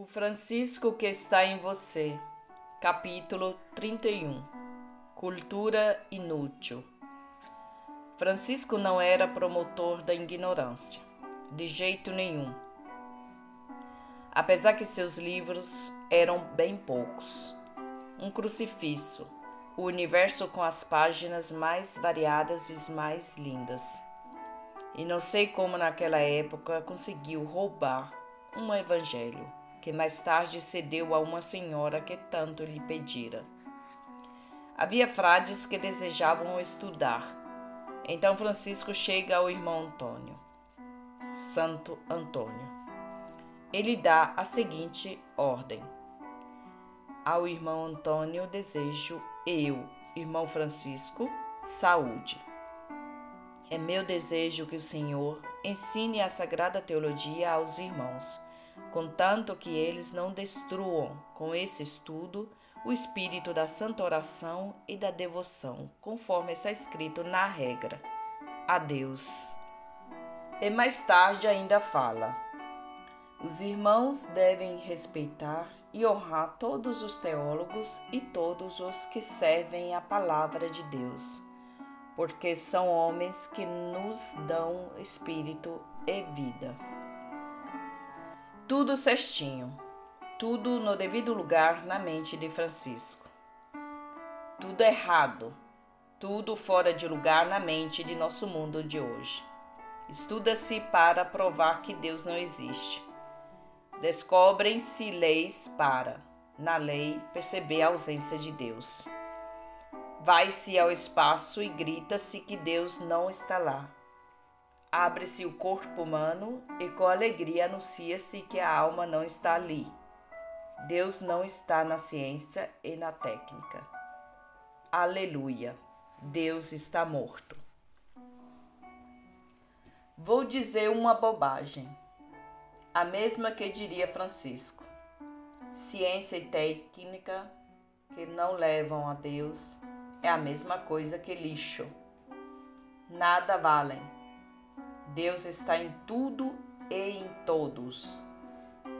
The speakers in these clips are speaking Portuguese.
O Francisco que está em você. Capítulo 31. Cultura inútil. Francisco não era promotor da ignorância, de jeito nenhum. Apesar que seus livros eram bem poucos. Um crucifixo, o universo com as páginas mais variadas e mais lindas. E não sei como naquela época conseguiu roubar um evangelho que mais tarde cedeu a uma senhora que tanto lhe pedira. Havia frades que desejavam estudar. Então Francisco chega ao irmão Antônio, Santo Antônio. Ele dá a seguinte ordem: ao irmão Antônio desejo eu, irmão Francisco, saúde. É meu desejo que o Senhor ensine a sagrada teologia aos irmãos, contanto que eles não destruam com esse estudo o espírito da santa oração e da devoção, conforme está escrito na regra. Adeus. E mais tarde ainda fala: os irmãos devem respeitar e honrar todos os teólogos e todos os que servem a palavra de Deus, porque são homens que nos dão espírito e vida. Tudo certinho, tudo no devido lugar na mente de Francisco. Tudo errado, tudo fora de lugar na mente de nosso mundo de hoje. Estuda-se para provar que Deus não existe. Descobrem-se leis para, na lei, perceber a ausência de Deus. Vai-se ao espaço e grita-se que Deus não está lá. Abre-se o corpo humano e com alegria anuncia-se que a alma não está ali. Deus não está na ciência e na técnica. Aleluia! Deus está morto. Vou dizer uma bobagem, a mesma que diria Francisco. Ciência e técnica que não levam a Deus é a mesma coisa que lixo. Nada valem. Deus está em tudo e em todos,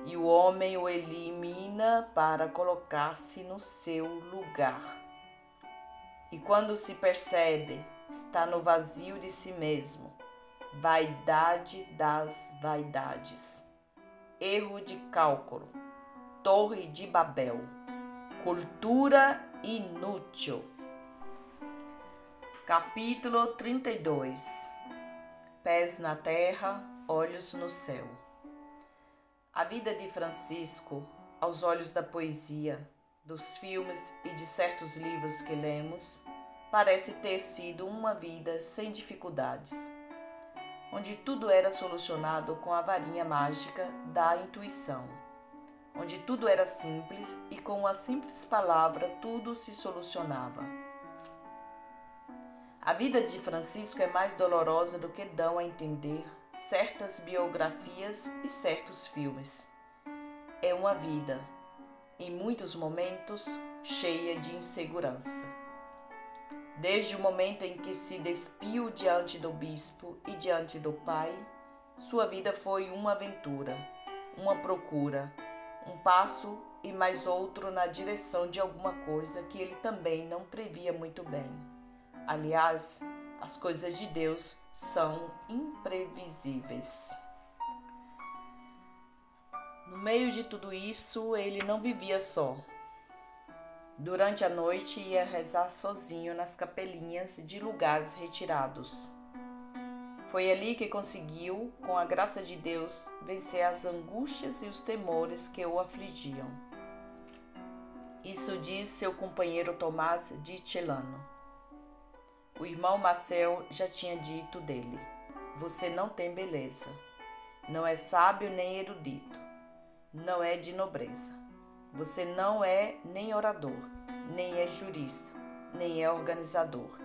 e o homem o elimina para colocar-se no seu lugar. E quando se percebe, está no vazio de si mesmo, vaidade das vaidades, erro de cálculo, torre de Babel, cultura inútil. Capítulo 32. Pés na terra, olhos no céu. A vida de Francisco, aos olhos da poesia, dos filmes e de certos livros que lemos, parece ter sido uma vida sem dificuldades, onde tudo era solucionado com a varinha mágica da intuição, onde tudo era simples e com uma simples palavra tudo se solucionava. A vida de Francisco é mais dolorosa do que dão a entender certas biografias e certos filmes. É uma vida, em muitos momentos, cheia de insegurança. Desde o momento em que se despiu diante do bispo e diante do pai, sua vida foi uma aventura, uma procura, um passo e mais outro na direção de alguma coisa que ele também não previa muito bem. Aliás, as coisas de Deus são imprevisíveis. No meio de tudo isso, ele não vivia só. Durante a noite ia rezar sozinho nas capelinhas de lugares retirados. Foi ali que conseguiu, com a graça de Deus, vencer as angústias e os temores que o afligiam. Isso diz seu companheiro Tomás de Celano. O irmão Marcel já tinha dito dele: você não tem beleza, não é sábio nem erudito, não é de nobreza. Você não é nem orador, nem é jurista, nem é organizador.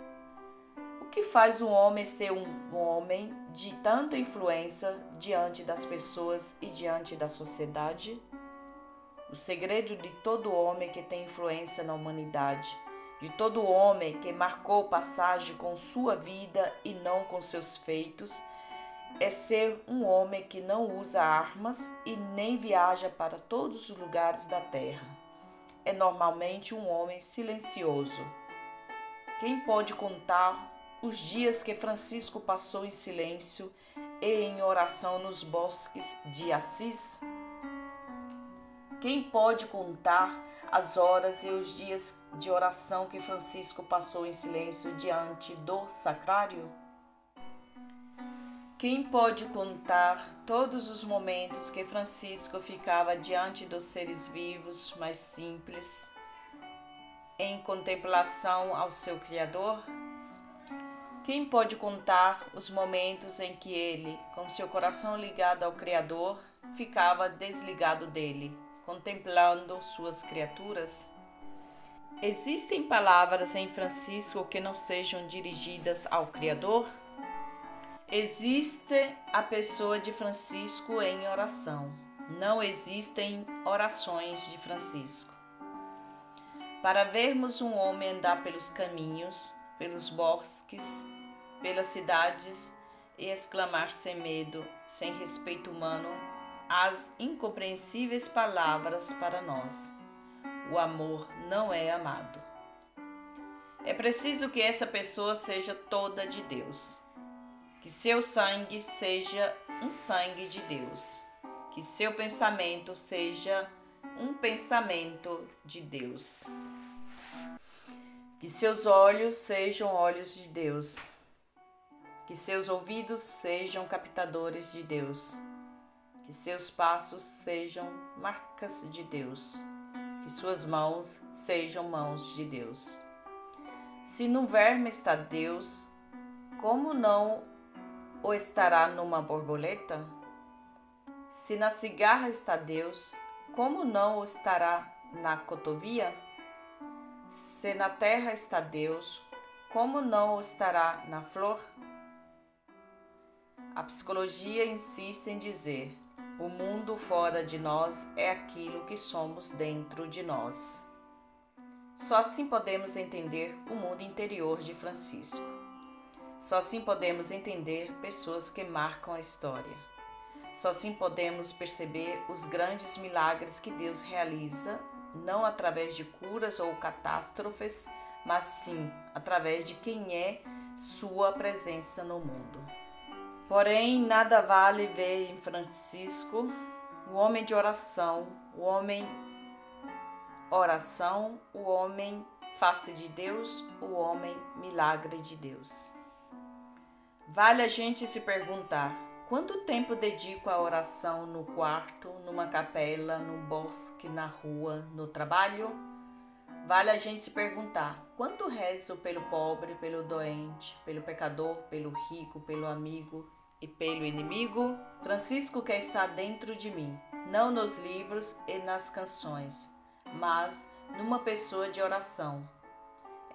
O que faz um homem ser um homem de tanta influência diante das pessoas e diante da sociedade? O segredo de todo homem que tem influência na humanidade, de todo homem que marcou passagem com sua vida e não com seus feitos, é ser um homem que não usa armas e nem viaja para todos os lugares da terra. É normalmente um homem silencioso. Quem pode contar os dias que Francisco passou em silêncio e em oração nos bosques de Assis? Quem pode contar as horas e os dias de oração que Francisco passou em silêncio diante do sacrário? Quem pode contar todos os momentos que Francisco ficava diante dos seres vivos mais simples, em contemplação ao seu Criador? Quem pode contar os momentos em que ele, com seu coração ligado ao Criador, ficava desligado dele, contemplando suas criaturas? Existem palavras em Francisco que não sejam dirigidas ao Criador? Existe a pessoa de Francisco em oração. Não existem orações de Francisco. Para vermos um homem andar pelos caminhos, pelos bosques, pelas cidades e exclamar sem medo, sem respeito humano, as incompreensíveis palavras para nós: o amor não é amado. É preciso que essa pessoa seja toda de Deus. Que seu sangue seja um sangue de Deus. Que seu pensamento seja um pensamento de Deus. Que seus olhos sejam olhos de Deus. Que seus ouvidos sejam captadores de Deus. Que seus passos sejam marcas de Deus. Que suas mãos sejam mãos de Deus. Se no verme está Deus, como não ou estará numa borboleta? Se na cigarra está Deus, como não o estará na cotovia? Se na terra está Deus, como não o estará na flor? A psicologia insiste em dizer: o mundo fora de nós é aquilo que somos dentro de nós. Só assim podemos entender o mundo interior de Francisco. Só assim podemos entender pessoas que marcam a história. Só assim podemos perceber os grandes milagres que Deus realiza, não através de curas ou catástrofes, mas sim através de quem é sua presença no mundo. Porém, nada vale ver em Francisco o homem de oração, o homem face de Deus, o homem milagre de Deus. Vale a gente se perguntar: quanto tempo dedico à oração no quarto, numa capela, no bosque, na rua, no trabalho? Vale a gente se perguntar: quanto rezo pelo pobre, pelo doente, pelo pecador, pelo rico, pelo amigo e pelo inimigo? Francisco quer estar dentro de mim, não nos livros e nas canções, mas numa pessoa de oração.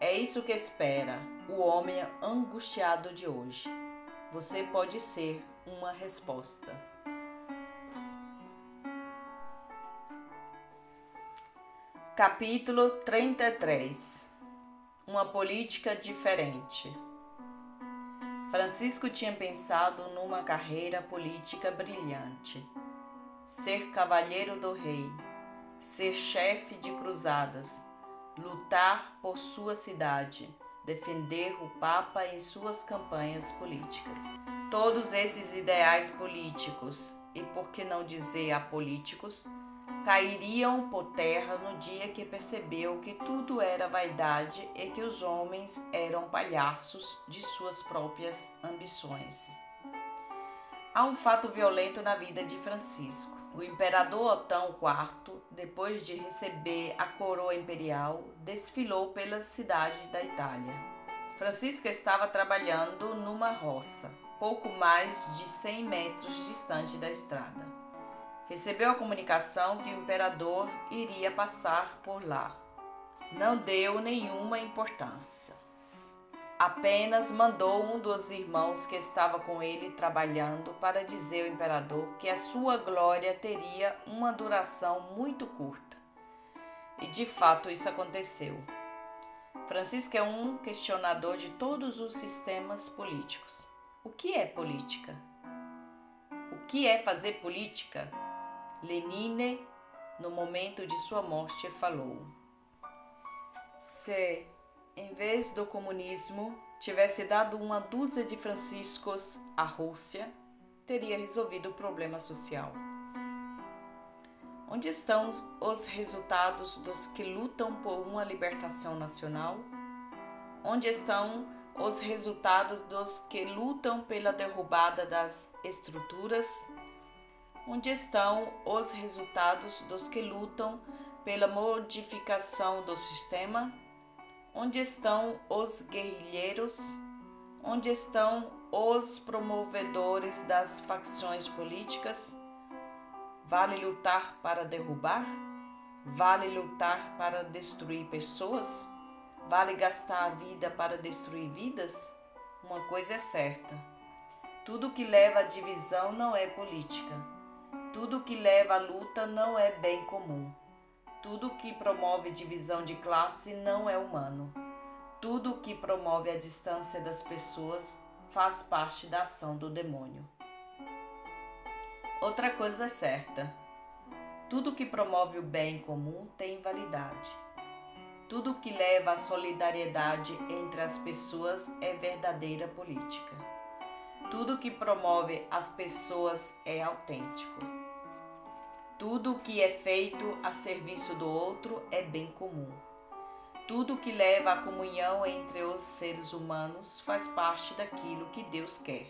É isso que espera o homem angustiado de hoje. Você pode ser uma resposta. Capítulo 33. Uma política diferente. Francisco tinha pensado numa carreira política brilhante. Ser cavalheiro do rei, ser chefe de cruzadas, lutar por sua cidade, defender o Papa em suas campanhas políticas. Todos esses ideais políticos, e por que não dizer apolíticos, cairiam por terra no dia que percebeu que tudo era vaidade e que os homens eram palhaços de suas próprias ambições. Há um fato violento na vida de Francisco. O imperador Otão IV, depois de receber a coroa imperial, desfilou pela cidade da Itália. Francisco estava trabalhando numa roça, pouco mais de 100 metros distante da estrada. Recebeu a comunicação que o imperador iria passar por lá. Não deu nenhuma importância. Apenas mandou um dos irmãos que estava com ele trabalhando para dizer ao imperador que a sua glória teria uma duração muito curta. E de fato isso aconteceu. Francisco é um questionador de todos os sistemas políticos. O que é política? que é fazer política? Lenine, no momento de sua morte, falou: se, em vez do comunismo, tivesse dado uma dúzia de franciscos à Rússia, teria resolvido o problema social. Onde estão os resultados dos que lutam por uma libertação nacional? Onde estão os resultados dos que lutam pela derrubada das estruturas? Onde estão os resultados dos que lutam pela modificação do sistema? Onde estão os guerrilheiros? Onde estão os promovedores das facções políticas? Vale lutar para derrubar? Vale lutar para destruir pessoas? Vale gastar a vida para destruir vidas? Uma coisa é certa: tudo que leva à divisão não é política. Tudo que leva à luta não é bem comum. Tudo que promove divisão de classe não é humano. Tudo que promove a distância das pessoas faz parte da ação do demônio. Outra coisa é certa: tudo que promove o bem comum tem validade. Tudo que leva à solidariedade entre as pessoas é verdadeira política. Tudo que promove as pessoas é autêntico. Tudo que é feito a serviço do outro é bem comum. Tudo que leva à comunhão entre os seres humanos faz parte daquilo que Deus quer.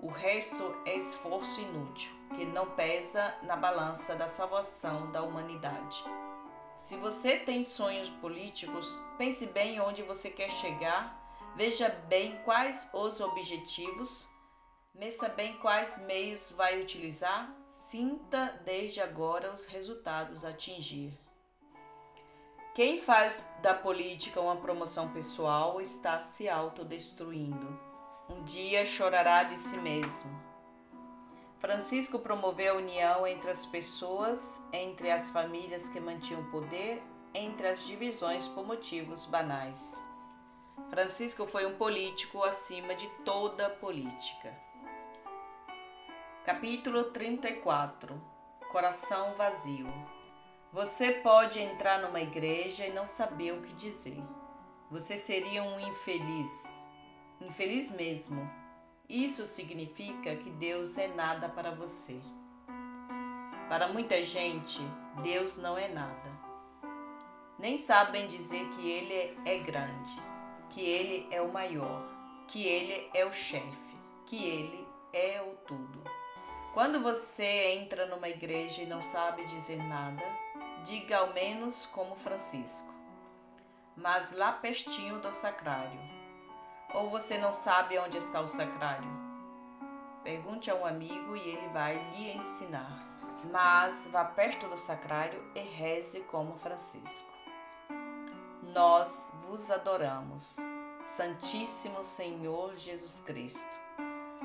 O resto é esforço inútil, que não pesa na balança da salvação da humanidade. Se você tem sonhos políticos, pense bem onde você quer chegar, veja bem quais os objetivos, meça bem quais meios vai utilizar, sinta desde agora os resultados a atingir. Quem faz da política uma promoção pessoal está se autodestruindo. Um dia chorará de si mesmo. Francisco promoveu a união entre as pessoas, entre as famílias que mantinham o poder, entre as divisões por motivos banais. Francisco foi um político acima de toda política. Capítulo 34. Coração vazio. Você pode entrar numa igreja e não saber o que dizer. Você seria um infeliz. Infeliz mesmo. Isso significa que Deus é nada para você. Para muita gente, Deus não é nada. Nem sabem dizer que Ele é grande, que Ele é o maior, que Ele é o chefe, que Ele é o tudo. Quando você entra numa igreja e não sabe dizer nada, diga ao menos como Francisco: mas lá pertinho do sacrário. Ou você não sabe onde está o sacrário? Pergunte a um amigo e ele vai lhe ensinar. Mas vá perto do sacrário e reze como Francisco. Nós vos adoramos, Santíssimo Senhor Jesus Cristo,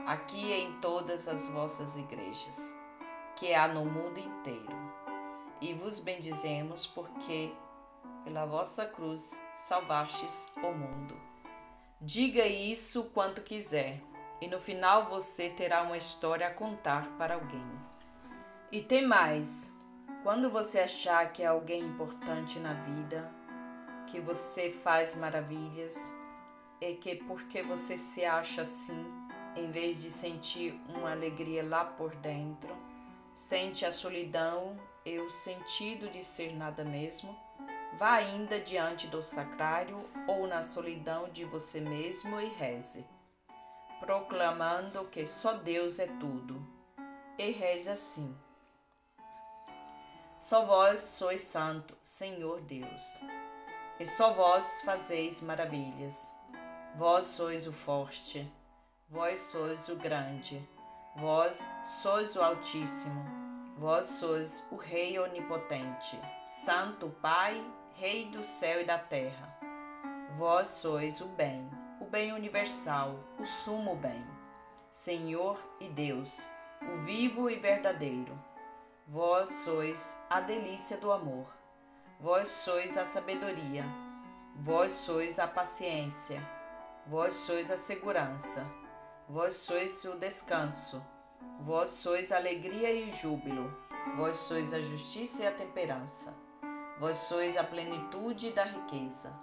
aqui e em todas as vossas igrejas, que há no mundo inteiro. E vos bendizemos porque, pela vossa cruz, salvastes o mundo. Diga isso quanto quiser, e no final você terá uma história a contar para alguém. E tem mais: quando você achar que é alguém importante na vida, que você faz maravilhas, e que porque você se acha assim, em vez de sentir uma alegria lá por dentro, sente a solidão e o sentido de ser nada mesmo, vá ainda diante do sacrário ou na solidão de você mesmo e reze, proclamando que só Deus é tudo. E reze assim: só vós sois santo, Senhor Deus, e só vós fazeis maravilhas. Vós sois o forte, vós sois o grande, vós sois o Altíssimo, vós sois o Rei onipotente, Santo Pai, Rei do céu e da terra. Vós sois o bem universal, o sumo bem, Senhor e Deus, o vivo e verdadeiro. Vós sois a delícia do amor, vós sois a sabedoria, vós sois a paciência, vós sois a segurança, vós sois o descanso, Vós sois a alegria e o júbilo, vós sois a justiça e a temperança, vós sois a plenitude da riqueza,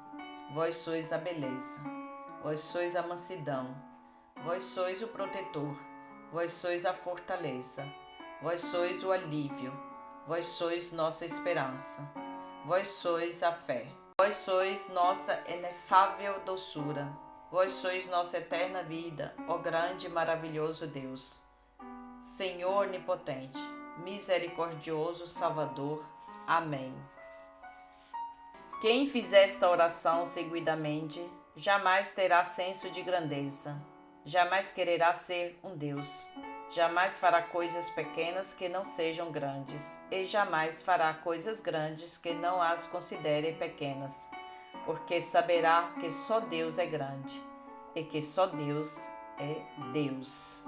vós sois a beleza, vós sois a mansidão, vós sois o protetor, vós sois a fortaleza, vós sois o alívio, vós sois nossa esperança, vós sois a fé, vós sois nossa inefável doçura, vós sois nossa eterna vida, ó grande e maravilhoso Deus. Senhor onipotente, misericordioso Salvador. Amém. Quem fizer esta oração seguidamente, jamais terá senso de grandeza, jamais quererá ser um Deus, jamais fará coisas pequenas que não sejam grandes, e jamais fará coisas grandes que não as considere pequenas, porque saberá que só Deus é grande, e que só Deus é Deus.